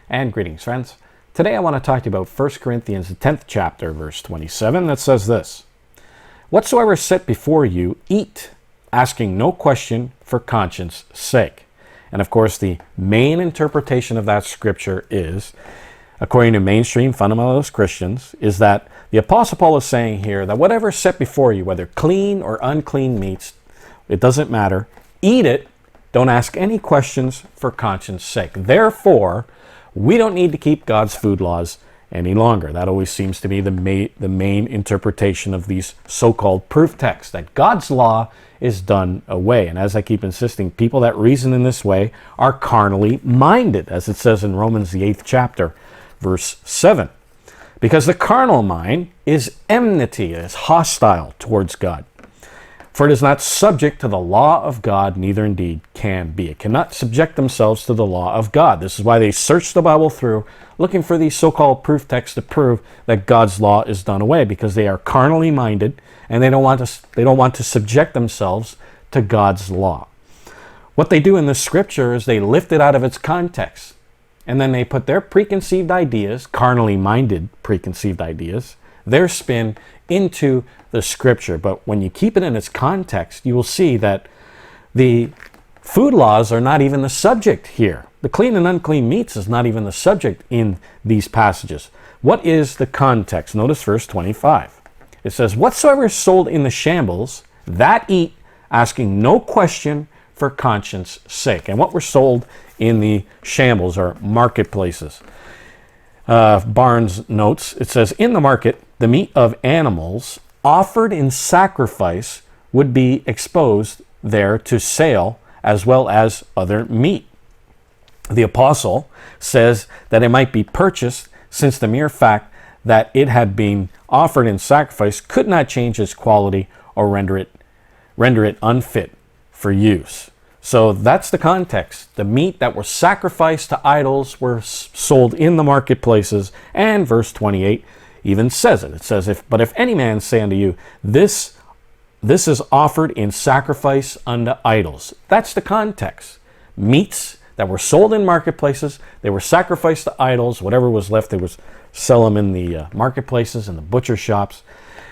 And greetings, friends. Today I want to talk to you about 1 Corinthians, the 10th chapter, verse 27, that says this: "Whatsoever is set before you, eat, asking no question for conscience sake." And of course, the main interpretation of that scripture is, according to mainstream fundamentalist Christians, is that the Apostle Paul is saying here that whatever is set before you, whether clean or unclean meats, it doesn't matter. Eat it. Don't ask any questions for conscience sake. Therefore, we don't need to keep God's food laws any longer. That always seems to be the main interpretation of these so-called proof texts, that God's law is done away. And as I keep insisting, people that reason in this way are carnally minded, as it says in Romans, the 8th chapter, verse 7. Because the carnal mind is enmity, it is hostile towards God. For it is not subject to the law of God, neither indeed can be. It cannot subject themselves to the law of God. This is why they search the Bible through, looking for these so-called proof texts to prove that God's law is done away, because they are carnally minded and they don't want to subject themselves to God's law. What they do in the scripture is they lift it out of its context, and then they put their preconceived ideas, carnally minded preconceived ideas, their spin into the scripture. But when you keep it in its context, you will see that the food laws are not even the subject here. The clean and unclean meats is not even the subject in these passages. What is the context? Notice verse 25. It says, "Whatsoever is sold in the shambles, that eat, asking no question for conscience sake." And what were sold in the shambles are marketplaces. Barnes notes, it says, "In the market, the meat of animals offered in sacrifice would be exposed there to sale, as well as other meat." The apostle says that it might be purchased, since the mere fact that it had been offered in sacrifice could not change its quality or render it unfit for use. So that's the context. The meat that were sacrificed to idols were sold in the marketplaces, and verse 28 even says it. It says, "But if any man say unto you, this is offered in sacrifice unto idols." That's the context. Meats that were sold in marketplaces, they were sacrificed to idols. Whatever was left, they would sell them in the marketplaces and the butcher shops.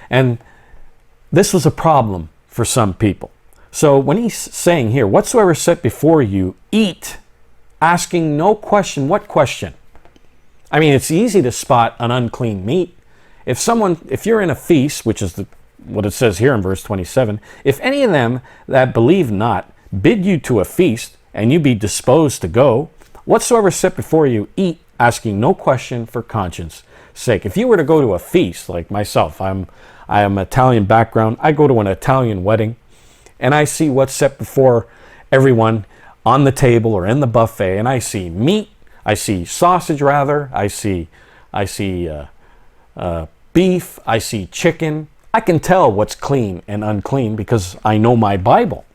And this was a problem for some people. So when he's saying here, "Whatsoever is set before you, eat, asking no question." What question? I mean, it's easy to spot an unclean meat. If you're in a feast, which is what it says here in verse 27, "If any of them that believe not bid you to a feast, and you be disposed to go, whatsoever is set before you, eat, asking no question for conscience sake." If you were to go to a feast, like myself, I am Italian background, I go to an Italian wedding, and I see what's set before everyone on the table or in the buffet, and I see meat, I see sausage rather, I see beef, I see chicken. I can tell what's clean and unclean because I know my Bible.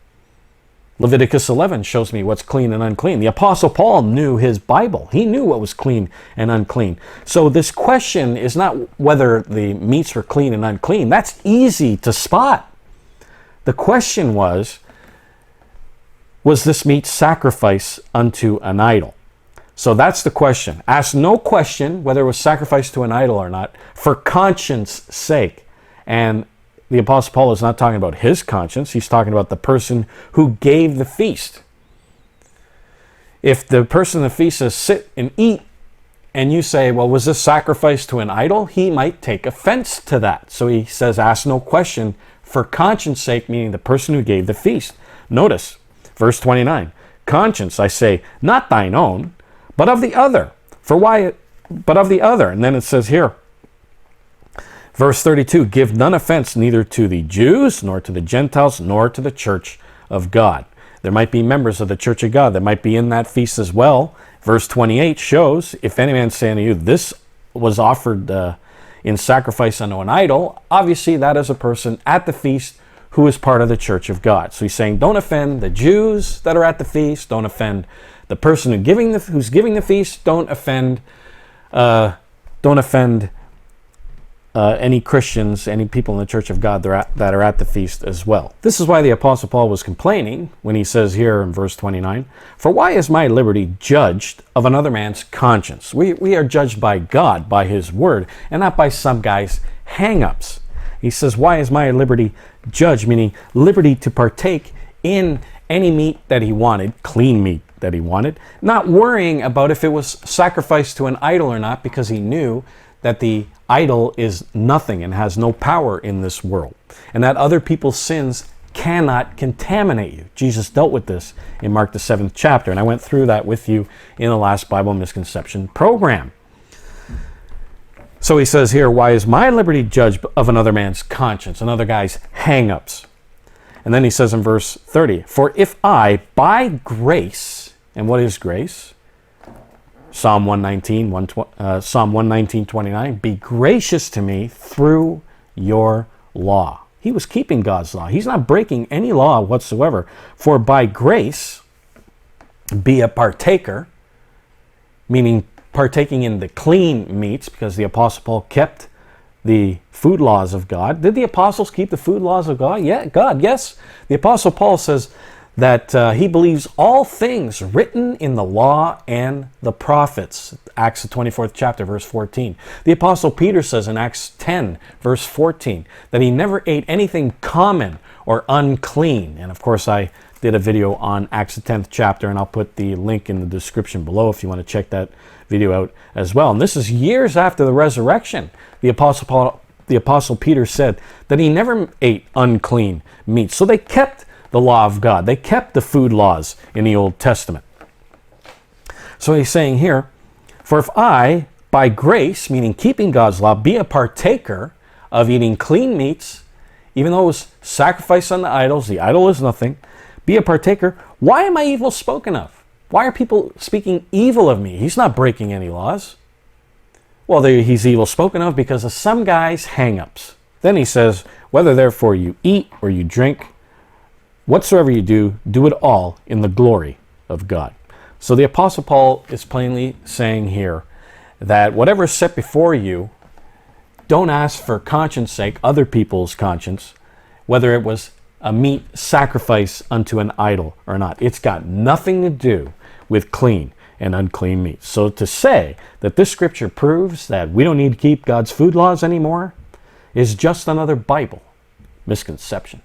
Leviticus 11 shows me what's clean and unclean. The Apostle Paul knew his Bible. He knew what was clean and unclean. So this question is not whether the meats were clean and unclean. That's easy to spot. The question was this meat sacrificed unto an idol? So that's the question. Ask no question whether it was sacrificed to an idol or not, for conscience sake. And the Apostle Paul is not talking about his conscience. He's talking about the person who gave the feast. If the person in the feast says, "Sit and eat," and you say, "Well, was this sacrificed to an idol?" he might take offense to that. So he says, ask no question for conscience sake, meaning the person who gave the feast. Notice verse 29. "Conscience, I say, not thine own, but of the other." But of the other. And then it says here, verse 32, "Give none offense neither to the Jews, nor to the Gentiles, nor to the church of God." There might be members of the church of God that might be in that feast as well. Verse 28 shows, "If any man say unto you, this was offered in sacrifice unto an idol," obviously that is a person at the feast who is part of the church of God. So he's saying, don't offend the Jews that are at the feast, don't offend the person who's giving the feast, don't offend any Christians, any people in the Church of God that are at the feast as well. This is why the Apostle Paul was complaining when he says here in verse 29, "For why is my liberty judged of another man's conscience?" We are judged by God, by his word, and not by some guy's hang-ups. He says, why is my liberty judged? Meaning liberty to partake in any meat that he wanted, clean meat that he wanted, not worrying about if it was sacrificed to an idol or not, because he knew that the idol is nothing and has no power in this world, and that other people's sins cannot contaminate you. Jesus dealt with this in Mark the 7th chapter, and I went through that with you in the last Bible Misconception program. So he says here, why is my liberty judged of another man's conscience, another guy's hang-ups? And then he says in verse 30, "For if I, by grace," and what is grace? Psalm 119:29, "Be gracious to me through your law." He was keeping God's law. He's not breaking any law whatsoever. "For by grace, be a partaker," meaning partaking in the clean meats, because the Apostle Paul kept the food laws of God. Did the apostles keep the food laws of God? Yeah, God, yes. The Apostle Paul says that he believes all things written in the law and the prophets. Acts the 24th chapter, verse 14. The Apostle Peter says in Acts 10, verse 14, that he never ate anything common or unclean. And of course, I did a video on Acts the 10th chapter, and I'll put the link in the description below if you want to check that video out as well. And this is years after the resurrection. The Apostle Peter said that he never ate unclean meat. So they kept the law of God. They kept the food laws in the Old Testament. So he's saying here, "For if I, by grace," meaning keeping God's law, "be a partaker of eating clean meats, even though it was sacrificed on the idol is nothing, be a partaker, why am I evil spoken of? Why are people speaking evil of me? He's not breaking any laws." Well, he's evil spoken of because of some guy's hang-ups. Then he says, "Whether therefore you eat or you drink, whatsoever you do, do it all in the glory of God." So the Apostle Paul is plainly saying here that whatever is set before you, don't ask for conscience sake, other people's conscience, whether it was a meat sacrifice unto an idol or not. It's got nothing to do with clean and unclean meat. So to say that this scripture proves that we don't need to keep God's food laws anymore is just another Bible misconception.